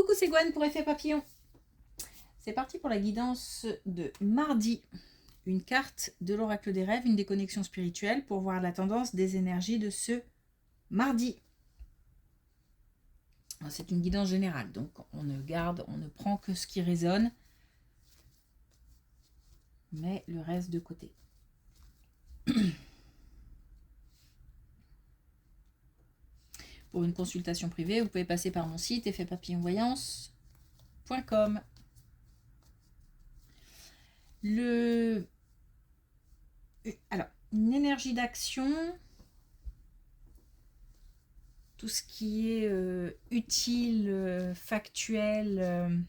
Coucou, c'est Gwen pour Effet Papillon. C'est parti pour la guidance de mardi. Une carte de l'oracle des rêves, une déconnexion spirituelle pour voir la tendance des énergies de ce mardi. C'est une guidance générale, donc on ne prend que ce qui résonne, mais le reste de côté. Pour une consultation privée, vous pouvez passer par mon site effetpapillonvoyance.com. Alors, une énergie d'action, tout ce qui est utile, factuel,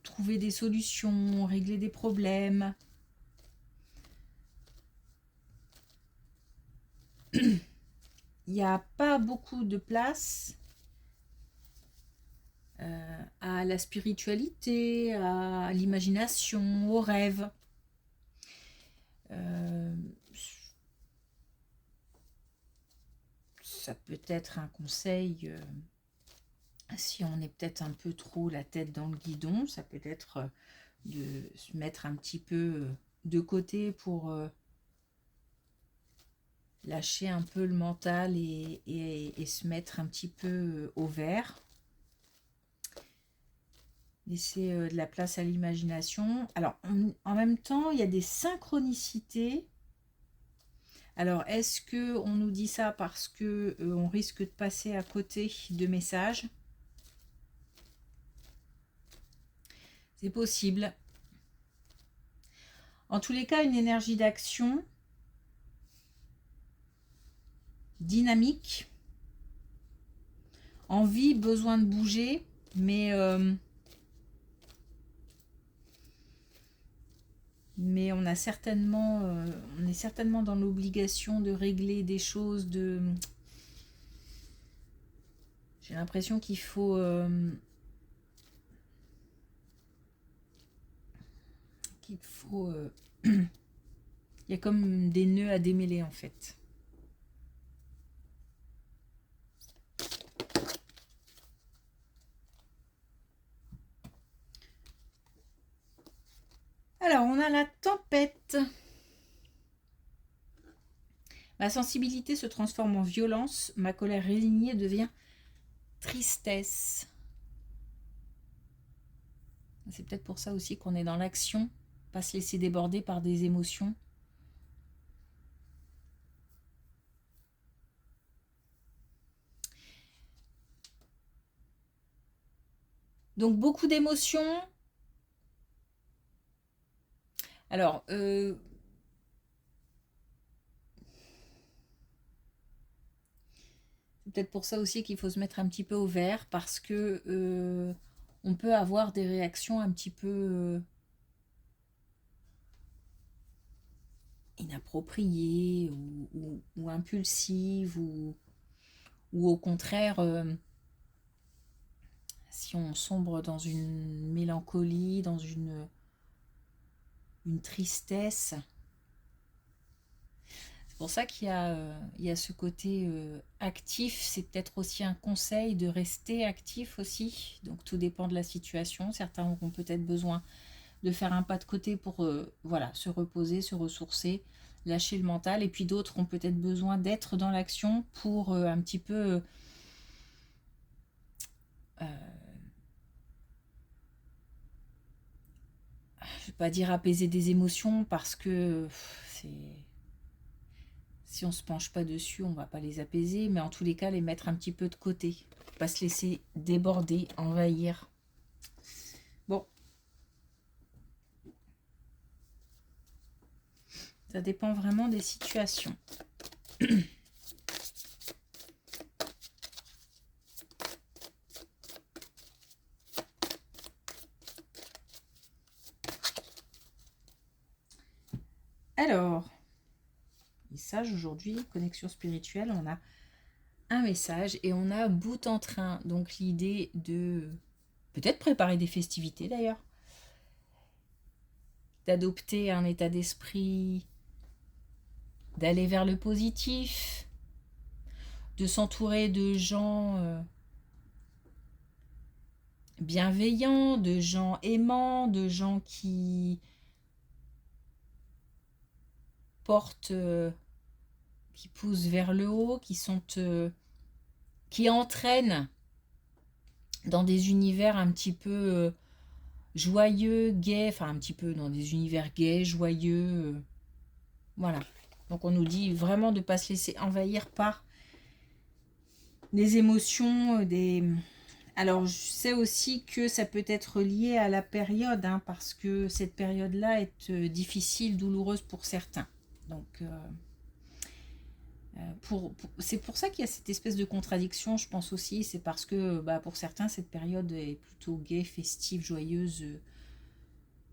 trouver des solutions, régler des problèmes. Il n'y a pas beaucoup de place à la spiritualité, à l'imagination, aux rêves. Ça peut être un conseil, si on est peut-être un peu trop la tête dans le guidon, ça peut être de se mettre un petit peu de côté pour lâcher un peu le mental et se mettre un petit peu au vert. Laisser de la place à l'imagination. Alors, en même temps, il y a des synchronicités. Alors, est-ce qu'on nous dit ça parce qu'on risque de passer à côté de messages? C'est possible. En tous les cas, une énergie d'action dynamique, envie, besoin de bouger, mais on est certainement dans l'obligation de régler des choses. J'ai l'impression qu'il faut il y a comme des nœuds à démêler en fait. Alors, on a la tempête. Ma sensibilité se transforme en violence. Ma colère résignée devient tristesse. C'est peut-être pour ça aussi qu'on est dans l'action, pas se laisser déborder par des émotions. Donc, beaucoup d'émotions. Alors, c'est peut-être pour ça aussi qu'il faut se mettre un petit peu au vert, parce que on peut avoir des réactions un petit peu inappropriées ou impulsives, ou au contraire, si on sombre dans une mélancolie, dans une tristesse. C'est pour ça qu'il y a ce côté actif. C'est peut-être aussi un conseil de rester actif aussi. Donc tout dépend de la situation. Certains auront peut-être besoin de faire un pas de côté pour voilà, se reposer, se ressourcer, lâcher le mental. Et puis d'autres ont peut-être besoin d'être dans l'action pour un petit peu je ne vais pas dire apaiser des émotions, parce que si on ne se penche pas dessus, on ne va pas les apaiser, mais en tous les cas, les mettre un petit peu de côté. Pas se laisser déborder, envahir. Bon. Ça dépend vraiment des situations. Alors, message aujourd'hui, connexion spirituelle, on a un message et on a bout en train. Donc l'idée de peut-être préparer des festivités d'ailleurs, d'adopter un état d'esprit, d'aller vers le positif, de s'entourer de gens bienveillants, de gens aimants, de gens qui portent, qui poussent vers le haut, qui entraînent dans des univers un petit peu joyeux, gais, enfin un petit peu dans des univers gays, joyeux, voilà. Donc on nous dit vraiment de ne pas se laisser envahir par des émotions, Alors je sais aussi que ça peut être lié à la période, hein, parce que cette période-là est difficile, douloureuse pour certains. Donc c'est pour ça qu'il y a cette espèce de contradiction, je pense aussi. C'est parce que pour certains, cette période est plutôt gaie, festive, joyeuse,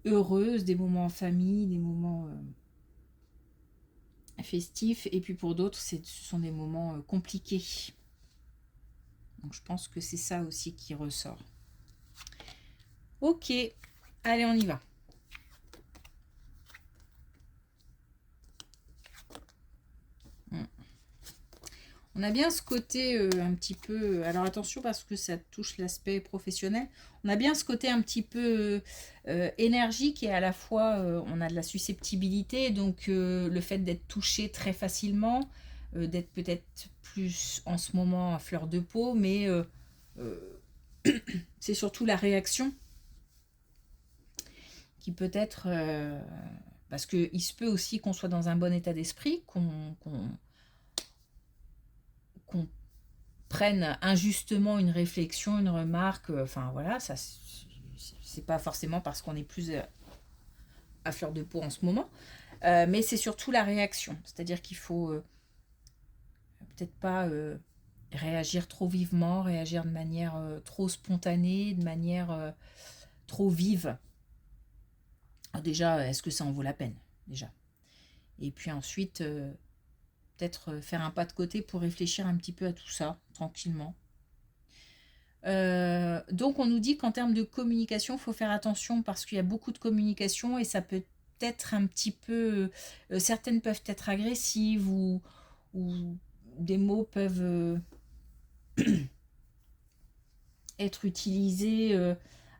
heureuse, des moments en famille, des moments festifs. Et puis pour d'autres, ce sont des moments compliqués. Donc je pense que c'est ça aussi qui ressort. Ok, allez, on y va. On a bien ce côté un petit peu... Alors attention parce que ça touche l'aspect professionnel. On a bien ce côté un petit peu énergique et à la fois on a de la susceptibilité. Donc le fait d'être touché très facilement, d'être peut-être plus en ce moment à fleur de peau, mais c'est surtout la réaction qui peut être... parce qu'il se peut aussi qu'on soit dans un bon état d'esprit, qu'on prenne injustement une réflexion, une remarque, enfin voilà, ça c'est pas forcément parce qu'on est plus à fleur de peau en ce moment, mais c'est surtout la réaction, c'est-à-dire qu'il faut peut-être pas réagir trop vivement, réagir de manière trop spontanée, de manière trop vive. Alors déjà, est-ce que ça en vaut la peine déjà? Et puis ensuite, peut-être faire un pas de côté pour réfléchir un petit peu à tout ça, tranquillement. Donc on nous dit qu'en termes de communication, il faut faire attention parce qu'il y a beaucoup de communication et ça peut être un petit peu... certaines peuvent être agressives ou des mots peuvent être utilisés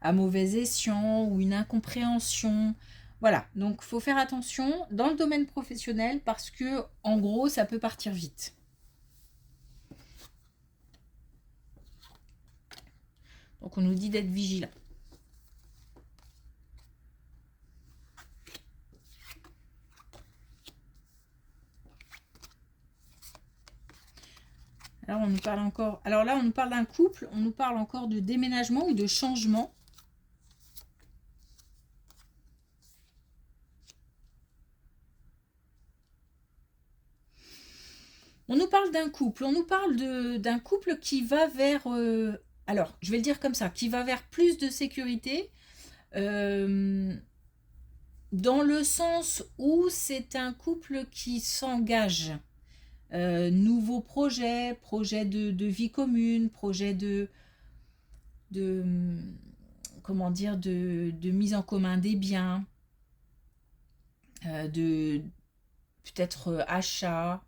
à mauvais escient ou une incompréhension. Voilà, donc il faut faire attention dans le domaine professionnel parce que en gros, ça peut partir vite. Donc on nous dit d'être vigilant. Alors on nous parle encore. Alors là, on nous parle d'un couple, on nous parle encore de déménagement ou de changement. On nous parle d'un couple, on nous parle d'un couple qui va vers... alors, je vais le dire comme ça, qui va vers plus de sécurité, euh, dans le sens où c'est un couple qui s'engage. Nouveaux projets, projets de vie commune, projets de comment dire, de mise en commun des biens, de peut-être achat,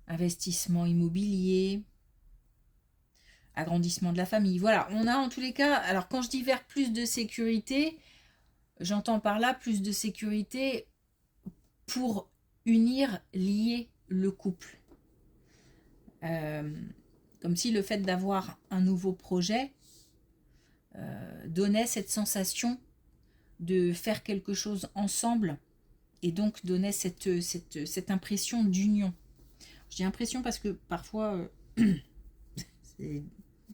investissement immobilier, agrandissement de la famille. Voilà, on a en tous les cas, alors quand je dis vers plus de sécurité, j'entends par là plus de sécurité pour unir, lier le couple. Comme si le fait d'avoir un nouveau projet donnait cette sensation de faire quelque chose ensemble et donc donnait cette impression d'union. Je dis impression parce que parfois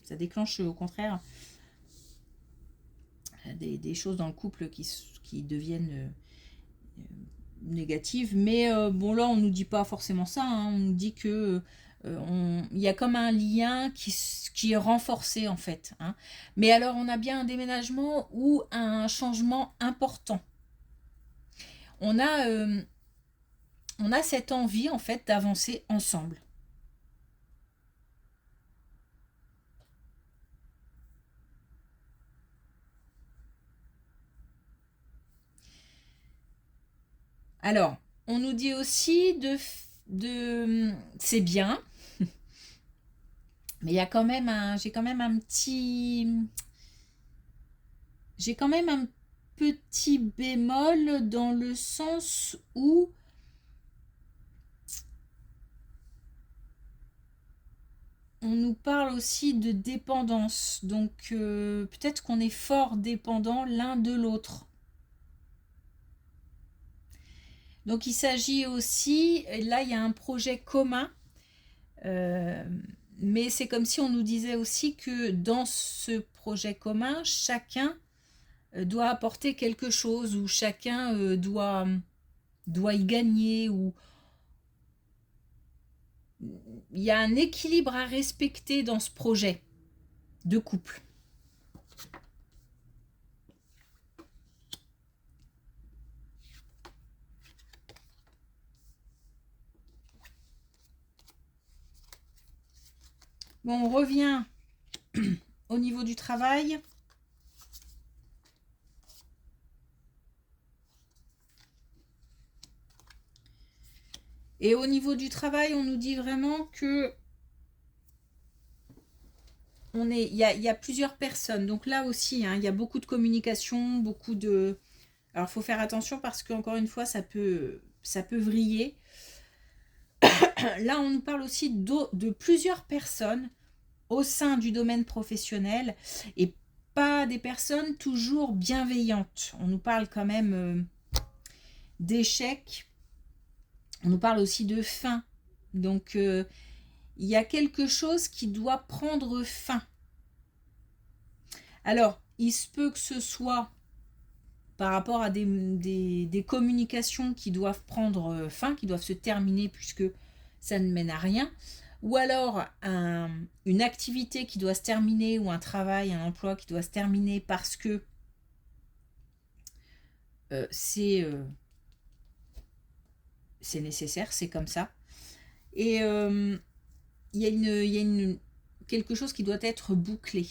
ça déclenche au contraire des choses dans le couple qui deviennent négatives. Mais bon, là, on ne nous dit pas forcément ça. Hein. On nous dit que il y a comme un lien qui est renforcé en fait. Hein. Mais alors, on a bien un déménagement ou un changement important. On a cette envie en fait d'avancer ensemble. Alors, on nous dit aussi c'est bien, mais il y a quand même j'ai quand même un petit, bémol dans le sens où on nous parle aussi de dépendance. Donc peut-être qu'on est fort dépendant l'un de l'autre. Donc il s'agit aussi, là il y a un projet commun, mais c'est comme si on nous disait aussi que dans ce projet commun, chacun doit apporter quelque chose, ou chacun doit y gagner, ou il y a un équilibre à respecter dans ce projet de couple. Bon, on revient au niveau du travail. Et au niveau du travail, on nous dit vraiment que il y a plusieurs personnes. Donc là aussi, hein, il y a beaucoup de communication, beaucoup de... Alors, il faut faire attention parce qu'encore une fois, ça peut vriller. Là, on nous parle aussi de plusieurs personnes au sein du domaine professionnel et pas des personnes toujours bienveillantes. On nous parle quand même d'échecs. On nous parle aussi de fin. Donc, il y a quelque chose qui doit prendre fin. Alors, il se peut que ce soit par rapport à des communications qui doivent prendre fin, qui doivent se terminer puisque ça ne mène à rien, ou alors une activité qui doit se terminer, ou un travail, un emploi qui doit se terminer parce que c'est nécessaire, c'est comme ça. Et il y a quelque chose qui doit être bouclé.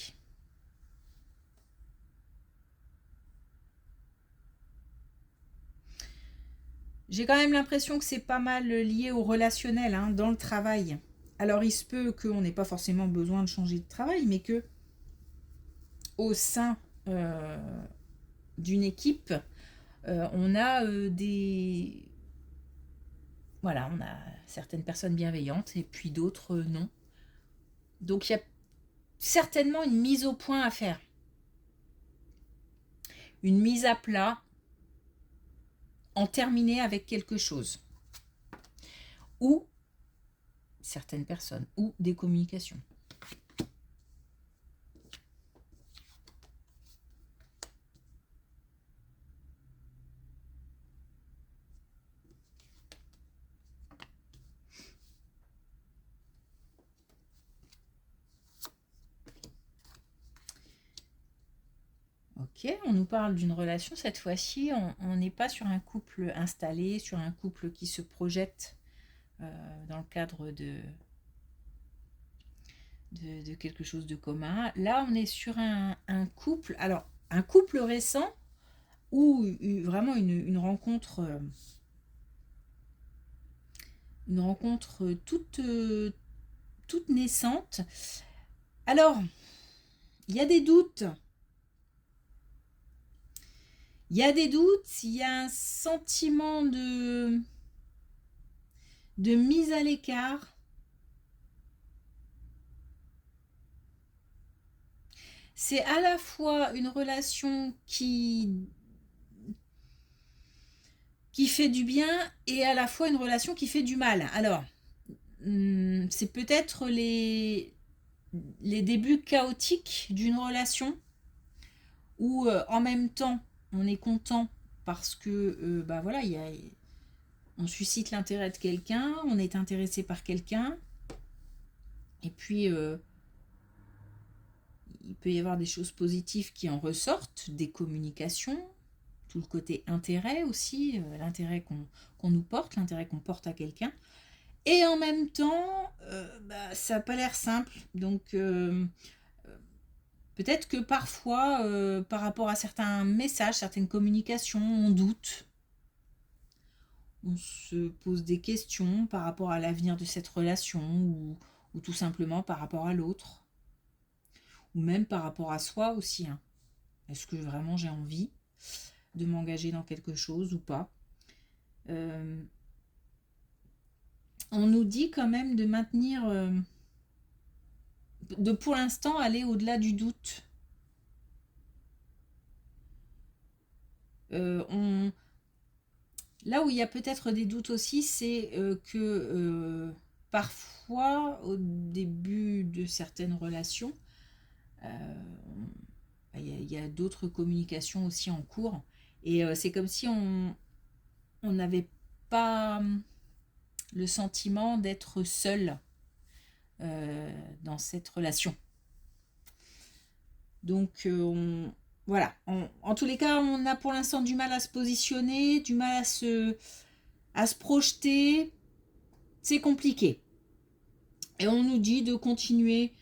J'ai quand même l'impression que c'est pas mal lié au relationnel, hein, dans le travail. Alors il se peut qu'on n'ait pas forcément besoin de changer de travail, mais que au sein d'une équipe, on a Voilà, on a certaines personnes bienveillantes et puis d'autres non. Donc il y a certainement une mise au point à faire. Une mise à plat, en terminer avec quelque chose. Ou certaines personnes, ou des communications. Ok, on nous parle d'une relation. Cette fois-ci, on n'est pas sur un couple installé, sur un couple qui se projette dans le cadre de quelque chose de commun. Là, on est sur un couple. Alors, un couple récent ou vraiment une rencontre, toute naissante. Alors, il y a des doutes. Il y a des doutes, il y a un sentiment de mise à l'écart. C'est à la fois une relation qui fait du bien et à la fois une relation qui fait du mal. Alors, c'est peut-être les débuts chaotiques d'une relation où en même temps on est content parce que bah voilà, on suscite l'intérêt de quelqu'un, on est intéressé par quelqu'un, et puis il peut y avoir des choses positives qui en ressortent, des communications, tout le côté intérêt aussi, l'intérêt qu'on nous porte, l'intérêt qu'on porte à quelqu'un. Et en même temps, bah, ça n'a pas l'air simple. Donc peut-être que parfois, par rapport à certains messages, certaines communications, on doute. on se pose des questions par rapport à l'avenir de cette relation ou tout simplement par rapport à l'autre. Ou même par rapport à soi aussi. Hein. Est-ce que vraiment j'ai envie de m'engager dans quelque chose ou pas? On nous dit quand même de maintenir, de pour l'instant aller au-delà du doute. Là où il y a peut-être des doutes aussi, c'est que parfois, au début de certaines relations, il y a d'autres communications aussi en cours. Et c'est comme si on n'avait pas le sentiment d'être seul dans cette relation. Donc, voilà. En tous les cas, on a pour l'instant du mal à se positionner, du mal à se projeter. C'est compliqué. Et on nous dit de continuer.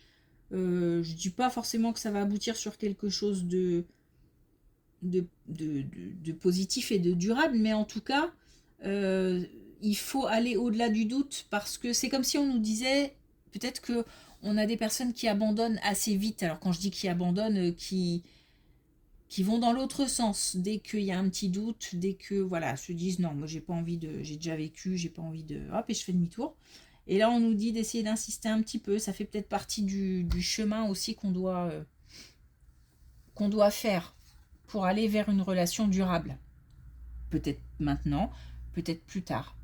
Je ne dis pas forcément que ça va aboutir sur quelque chose de positif et de durable, mais en tout cas, il faut aller au-delà du doute parce que c'est comme si on nous disait peut-être que on a des personnes qui abandonnent assez vite. Alors quand je dis qui abandonnent, qui vont dans l'autre sens dès qu'il y a un petit doute, dès que voilà, se disent non, moi j'ai pas envie de, j'ai déjà vécu, j'ai pas envie de, hop, et je fais demi-tour. Et là on nous dit d'essayer d'insister un petit peu, ça fait peut-être partie du chemin aussi qu'on doit faire pour aller vers une relation durable. Peut-être maintenant, peut-être plus tard.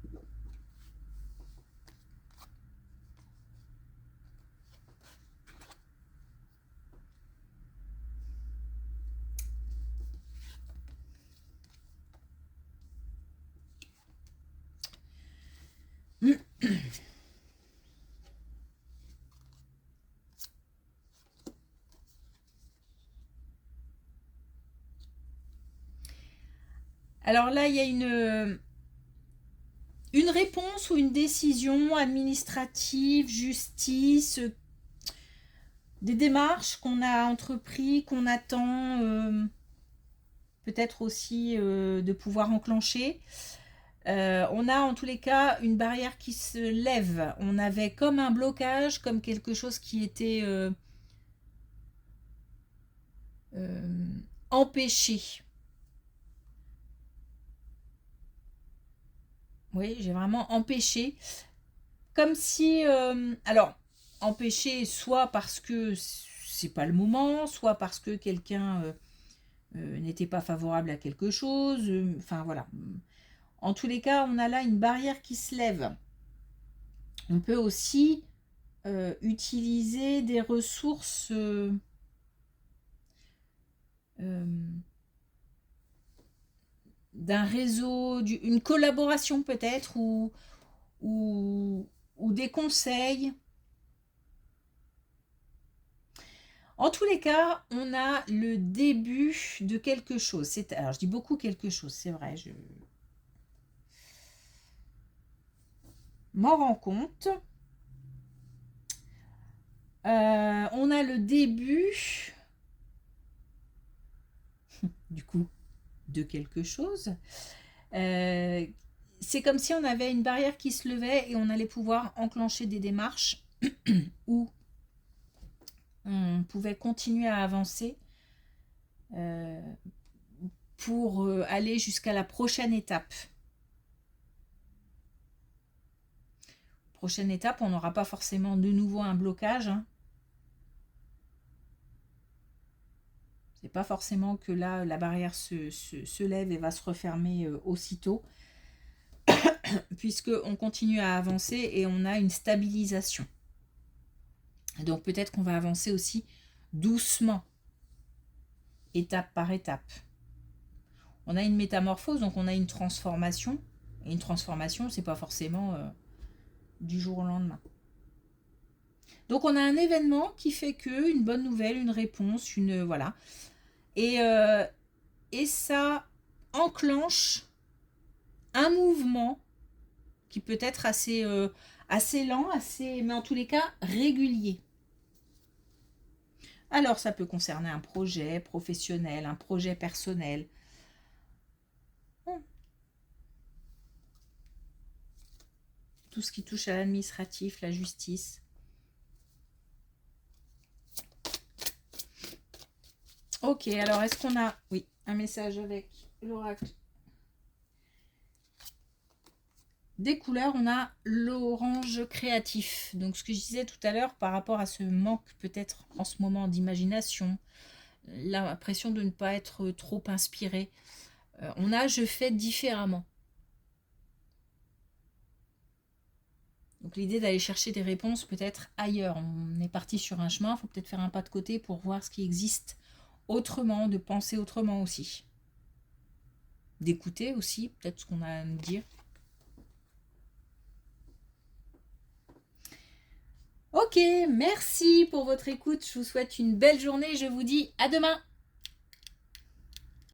Alors là, il y a une réponse ou une décision administrative, justice, des démarches qu'on a entrepris, qu'on attend peut-être aussi de pouvoir enclencher. On a en tous les cas une barrière qui se lève. On avait comme un blocage, comme quelque chose qui était empêché. Oui, j'ai vraiment empêché. Comme si, alors, empêché soit parce que c'est pas le moment, soit parce que quelqu'un n'était pas favorable à quelque chose. Enfin voilà. En tous les cas, on a là une barrière qui se lève. On peut aussi utiliser des ressources d'un réseau, une collaboration peut-être, ou des conseils. En tous les cas, on a le début de quelque chose. Alors, je dis beaucoup quelque chose, c'est vrai, je m'en rends compte. On a le début, du coup, de quelque chose. C'est comme si on avait une barrière qui se levait et on allait pouvoir enclencher des démarches où on pouvait continuer à avancer pour aller jusqu'à la prochaine étape. Prochaine étape, on n'aura pas forcément de nouveau un blocage. Hein. C'est pas forcément que là, la barrière se lève et va se refermer aussitôt, puisqu'on continue à avancer et on a une stabilisation. Donc peut-être qu'on va avancer aussi doucement, étape par étape. On a une métamorphose, donc on a une transformation. Et une transformation, c'est pas forcément du jour au lendemain. Donc on a un événement qui fait que une bonne nouvelle, une réponse, une voilà. Et ça enclenche un mouvement qui peut être assez lent, mais en tous les cas régulier. Alors ça peut concerner un projet professionnel, un projet personnel. tout ce qui touche à l'administratif, la justice. Ok, alors est-ce qu'on a, oui, un message avec l'oracle des couleurs? On a l'orange créatif. Donc ce que je disais tout à l'heure par rapport à ce manque peut-être en ce moment d'imagination, l'impression de ne pas être trop inspiré. On a je fais différemment. Donc l'idée d'aller chercher des réponses peut-être ailleurs. On est parti sur un chemin, il faut peut-être faire un pas de côté pour voir ce qui existe autrement, de penser autrement aussi. D'écouter aussi peut-être ce qu'on a à nous dire. Ok, merci pour votre écoute. Je vous souhaite une belle journée. Je vous dis à demain.